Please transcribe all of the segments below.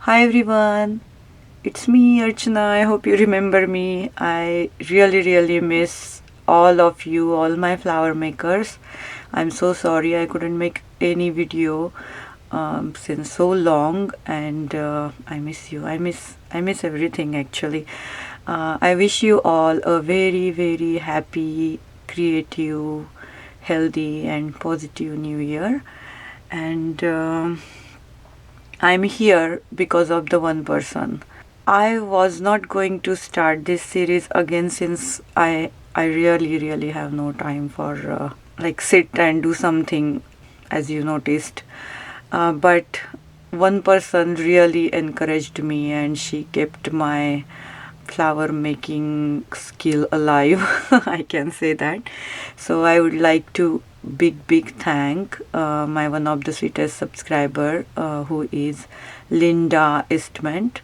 Hi everyone, it's me Archana. I hope you remember me. I really miss all of you, all my flower makers. I'm so sorry I couldn't make any video since so long, and I miss you. I miss everything actually. I wish you all a very happy, creative, healthy and positive new year. And I'm here because of the one person. I was not going to start this series again since I really have no time for like sit and do something, as you noticed. But one person really encouraged me and she kept my flower making skill alive. I can say that. So I would like to big thank my one of the sweetest subscriber who is Linda Eastment.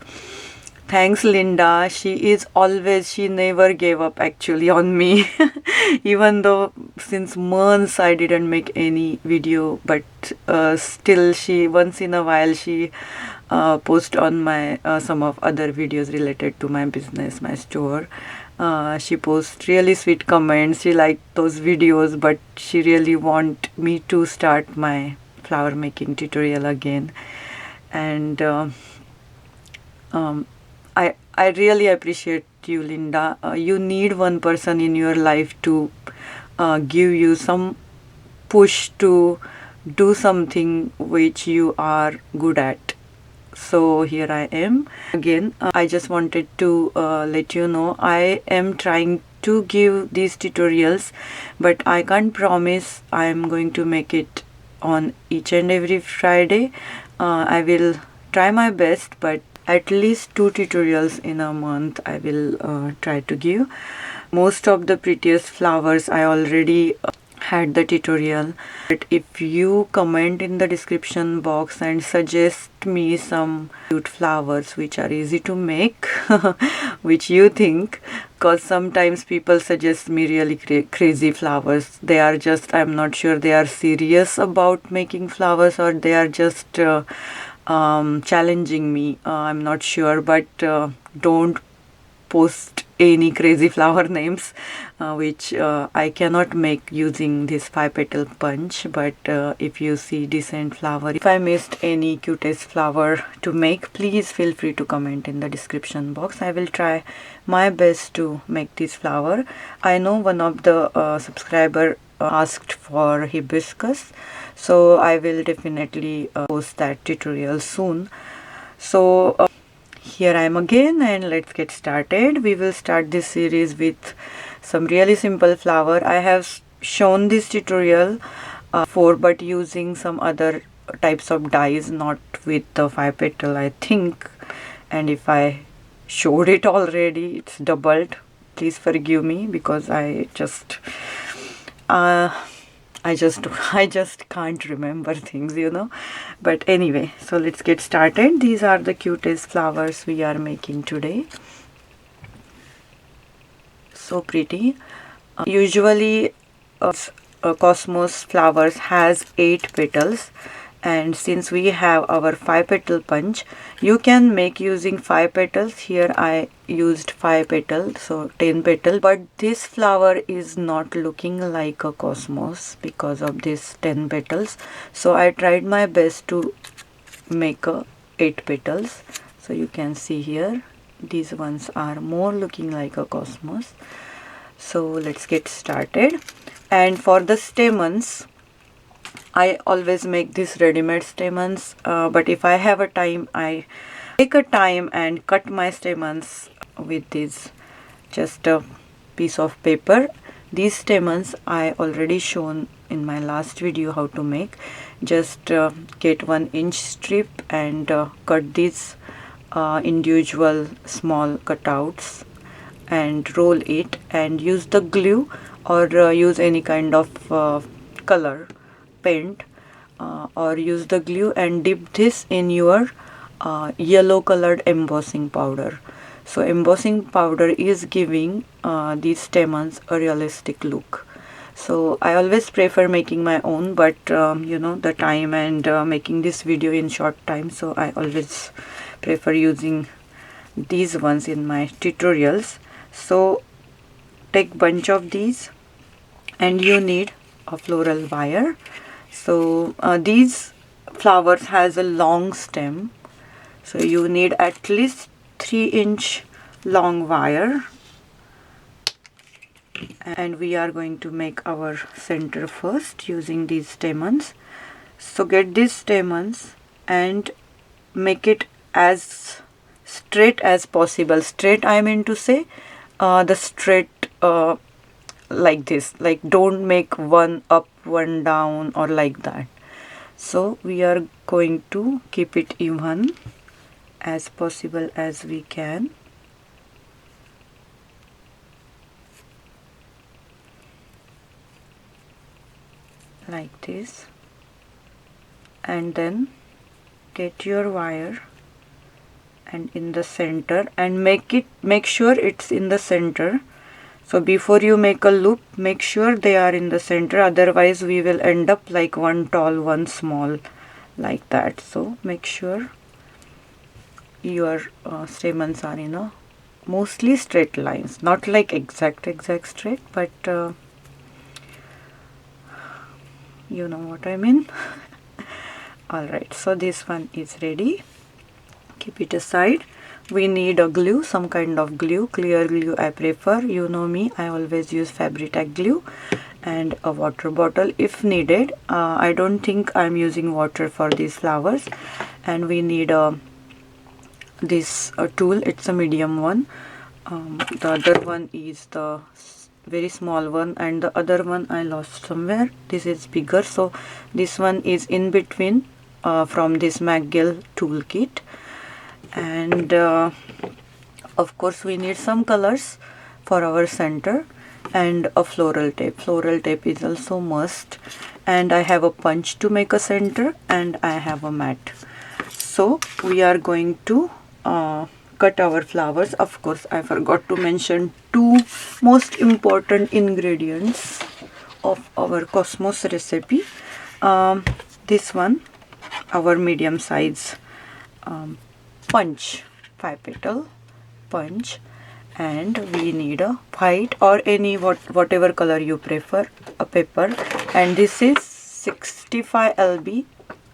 Thanks Linda, she never gave up actually on me. Even though since months I didn't make any video, but still she once in a while she post on my some of other videos related to my business, my store. She posts really sweet comments. She liked those videos, but she really want me to start my flower making tutorial again. And I really appreciate you, Linda. You need one person in your life to give you some push to do something which you are good at. So here I am again. I just wanted to let you know I am trying to give these tutorials, but I can't promise I am going to make it on each and every Friday. I will try my best, but at least 2 tutorials in a month I will try to give. Most of the prettiest flowers I already had the tutorial, but if you comment in the description box and suggest me some cute flowers which are easy to make, which you think, because sometimes people suggest me really crazy flowers. They are just, I'm not sure they are serious about making flowers or they are just challenging me. I'm not sure, but don't post any crazy flower names which I cannot make using this 5-petal punch. But if you see decent flower, if I missed any cutest flower to make, please feel free to comment in the description box. I will try my best to make this flower. I know one of the subscriber asked for hibiscus, so I will definitely post that tutorial soon. So here I am again, and let's get started. We will start this series with some really simple flower. I have shown this tutorial for, but using some other types of dyes, not with the 5-petal I think. And if I showed it already, it's doubled. Please forgive me because I just I just can't remember things, you know. But anyway, so let's get started. These are the cutest flowers we are making today. So pretty. Usually cosmos flowers has 8 petals, and since we have our 5-petal punch, you can make using 5 petals. Here I used 5 petals, so 10 petal, but this flower is not looking like a cosmos because of this 10 petals. So I tried my best to make a 8 petals. So you can see here these ones are more looking like a cosmos. So let's get started. And for the stamens, I always make these ready-made stamens, but if I have a time, I take a time and cut my stamens with this, just a piece of paper. These stamens I already shown in my last video how to make. Just get 1-inch strip and cut these individual small cutouts and roll it and use the glue or use any kind of color paint or use the glue and dip this in your yellow colored embossing powder. So embossing powder is giving these stamens a realistic look. So I always prefer making my own, but you know, the time and making this video in short time, so I always prefer using these ones in my tutorials. So take bunch of these, and you need a floral wire. So these flowers has a long stem, so you need at least 3-inch long wire, and we are going to make our center first using these stamens. So get these stamens and make it as straight as possible. Straight, I mean to say the straight like this, like don't make one up, one down, or like that. So we are going to keep it even as possible as we can. Like this. And then get your wire and in the center, and make sure it's in the center. So before you make a loop, make sure they are in the center, otherwise we will end up like one tall, one small, like that. So make sure your stamens are in a mostly straight lines, not like exact straight, but you know what I mean. Alright, so this one is ready. Keep it aside. We need a glue, some kind of glue, clear glue I prefer. You know me, I always use Fabri-Tac glue, and a water bottle if needed. I don't think I'm using water for these flowers. And we need this tool, it's a medium one. The other one is the very small one, and the other one I lost somewhere. This is bigger, so this one is in between from this McGill toolkit. And of course we need some colors for our center, and a floral tape. Floral tape is also must, and I have a punch to make a center, and I have a mat. So we are going to cut our flowers. Of course I forgot to mention two most important ingredients of our Cosmos recipe. This one, our medium size punch, 5-petal punch, and we need a white or any whatever color you prefer, a paper, and this is 65 lb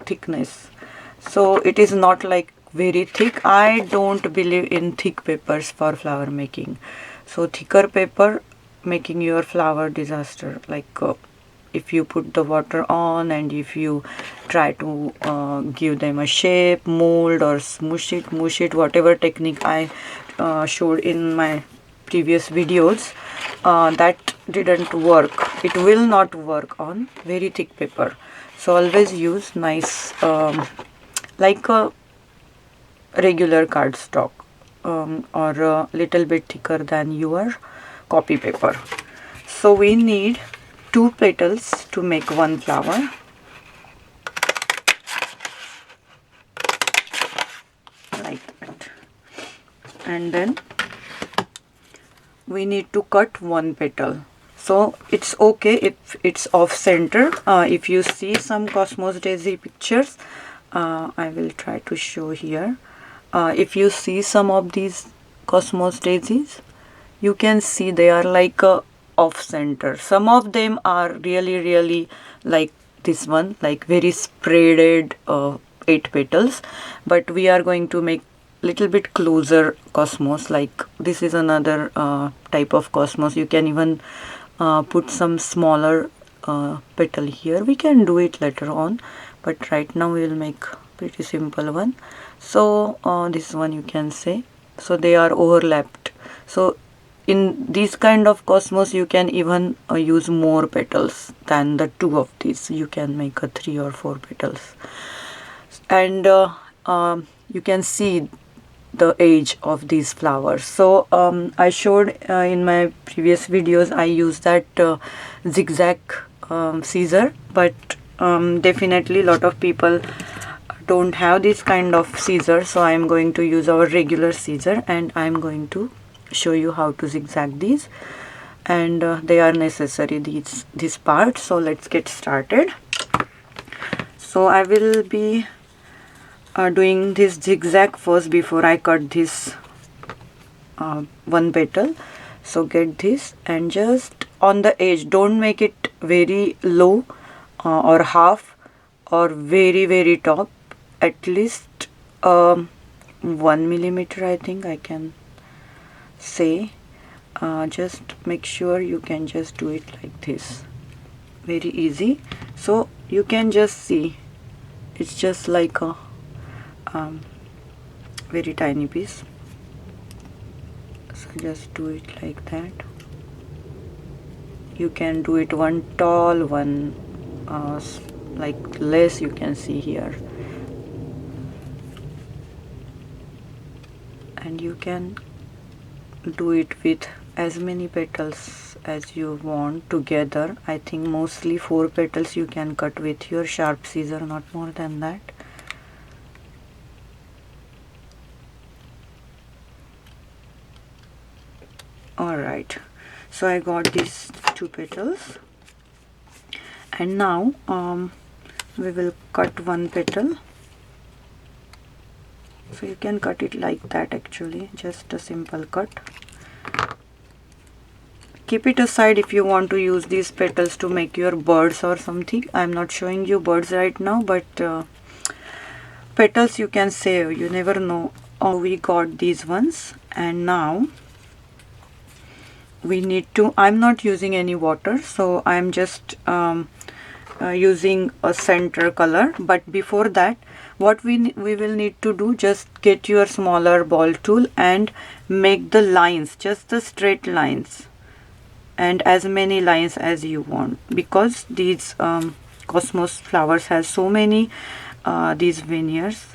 thickness. So it is not like very thick. I don't believe in thick papers for flower making. So thicker paper making your flower disaster. Like if you put the water on and if you try to give them a shape, mold, or mush it, whatever technique I showed in my previous videos, that didn't work. It will not work on very thick paper. So always use nice like a regular cardstock or a little bit thicker than your copy paper. So we need 2 petals to make one flower. Like that. And then we need to cut 1 petal. So it's okay if it's off center. If you see some Cosmos Daisy pictures, I will try to show here. If you see some of these Cosmos Daisies, you can see they are like off center. Some of them are really like this one, like very spreaded 8 petals, but we are going to make little bit closer Cosmos. Like this is another type of Cosmos. You can even put some smaller petal here. We can do it later on, but right now we will make pretty simple one. So this one you can say, so they are overlapped. So in these kind of Cosmos you can even use more petals than the 2 of these. You can make a 3 or 4 petals, and you can see the age of these flowers. So I showed in my previous videos, I use that zigzag scissor, but definitely a lot of people don't have this kind of scissor, so I am going to use our regular scissor, and I am going to show you how to zigzag these, and they are necessary, these parts. So let's get started. So I will be doing this zigzag first before I cut this one petal. So get this and just on the edge, don't make it very low or half or very top, at least 1 millimeter, I think I can say. Just make sure you can just do it like this, very easy. So you can just see it's just like a very tiny piece. So just do it like that. You can do it one tall, one like less, you can see here, and you can do it with as many petals as you want together. I think mostly 4 petals you can cut with your sharp scissor, not more than that. Alright, so I got these 2 petals, and now we will cut one petal. So you can cut it like that, actually, just a simple cut. Keep it aside if you want to use these petals to make your birds or something. I'm not showing you birds right now, but petals you can save, you never know. Oh, we got these ones, and now we need to, I'm not using any water, so I'm just using a center color. But before that, what we will need to do, just get your smaller ball tool and make the lines, just the straight lines, and as many lines as you want, because these cosmos flowers has so many these veneers.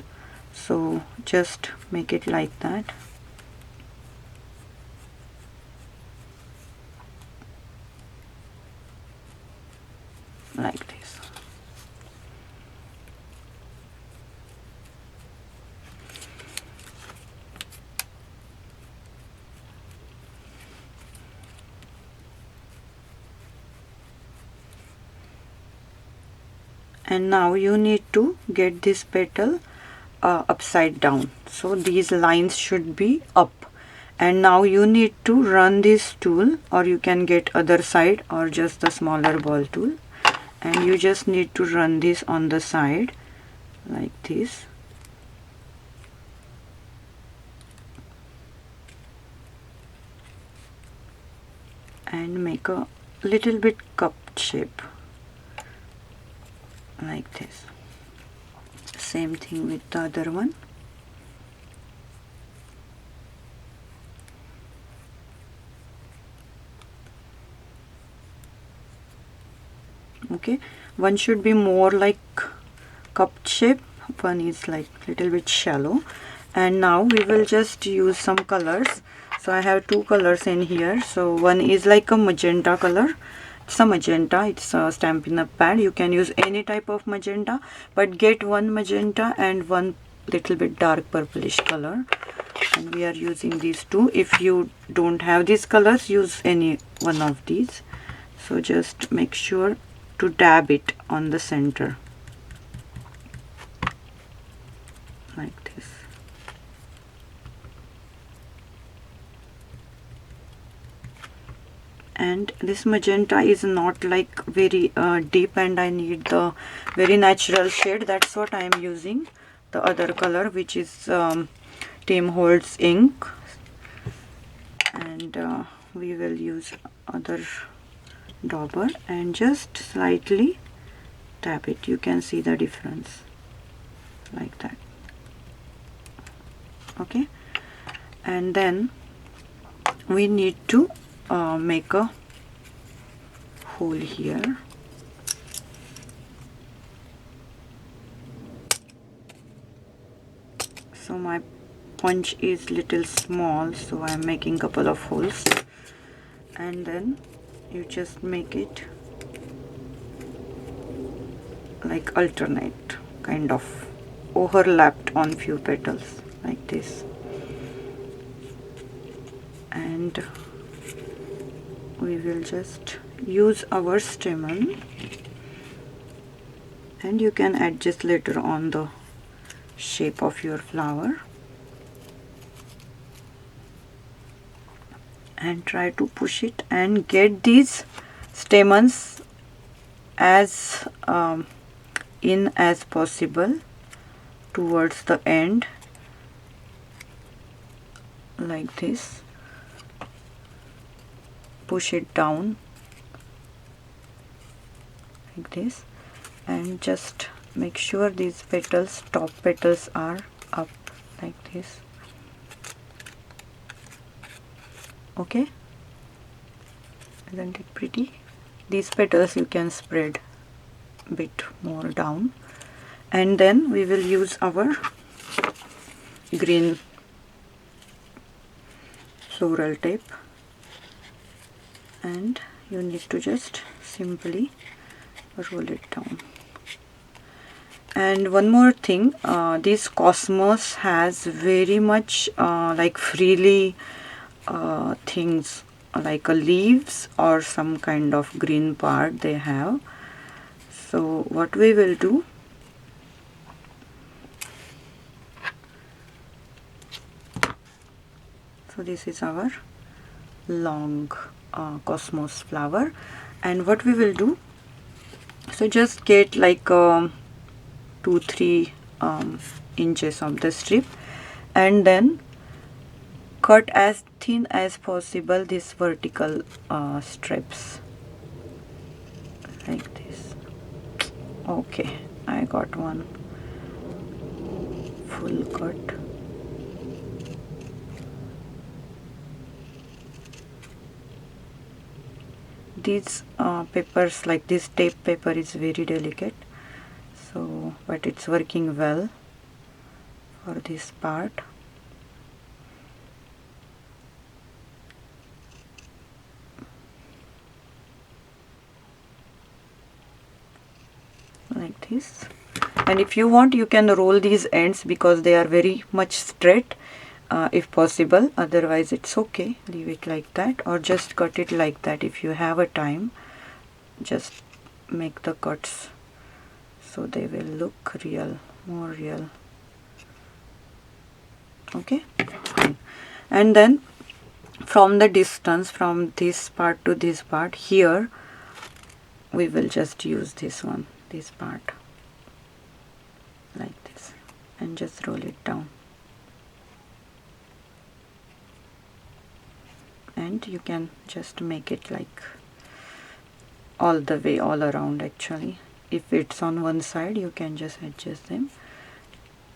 So just make it like that. Like this. And now you need to get this petal upside down, so these lines should be up. And now you need to run this tool, or you can get other side or just the smaller ball tool, and you just need to run this on the side like this. And make a little bit cup shape like this. Same thing with the other one. Okay, one should be more like cup shape, one is like little bit shallow. And now we will just use some colors. So I have 2 colors in here. So one is like a magenta color. It's a magenta, it's a Stampin' Up pad. You can use any type of magenta, but get one magenta and one little bit dark purplish color, and we are using these 2. If you don't have these colors, use any one of these. So just make sure to dab it on the center like this. And this magenta is not like very deep, and I need the very natural shade. That's what I am using. The other color, which is Tim Holtz ink, and we will use other dauber and just slightly tap it. You can see the difference like that. Okay, and then we need to make a hole here. So my punch is little small, so I'm making couple of holes, and then you just make it like alternate, kind of overlapped on few petals like this. And we will just use our stamen, and you can adjust later on the shape of your flower and try to push it and get these stamens as in as possible towards the end, like this. Push it down like this, and just make sure these petals, top petals, are up like this. Okay, isn't it pretty? These petals you can spread a bit more down, and then we will use our green floral tape, and you need to just simply roll it down. And one more thing, this cosmos has very much like freely things like leaves or some kind of green part they have. So what we will do, so this is our long cosmos flower, and what we will do, so just get like 2-3 inches of the strip, and then cut as thin as possible these vertical strips like this. Okay, I got one full cut. These papers, like this tape paper, is very delicate, so but it's working well for this part. Like this. And if you want, you can roll these ends because they are very much straight if possible, otherwise it's okay, leave it like that, or just cut it like that. If you have a time, just make the cuts so they will look real, more real. Okay, fine. And then from the distance, from this part to this part here, we will just use this one, this part, like this, and just roll it down. And you can just make it like all the way, all around actually. If it's on one side, you can just adjust them.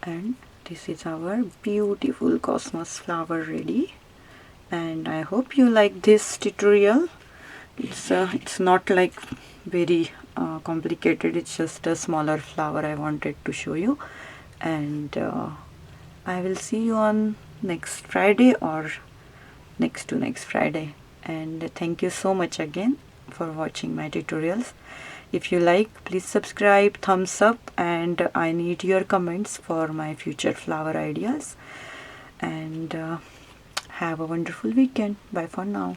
And this is our beautiful cosmos flower ready. And I hope you like this tutorial. It's not like very complicated, it's just a smaller flower I wanted to show you. And I will see you on next Friday or next to next Friday. And thank you so much again for watching my tutorials. If you like, please subscribe, thumbs up, and I need your comments for my future flower ideas. And have a wonderful weekend. Bye for now.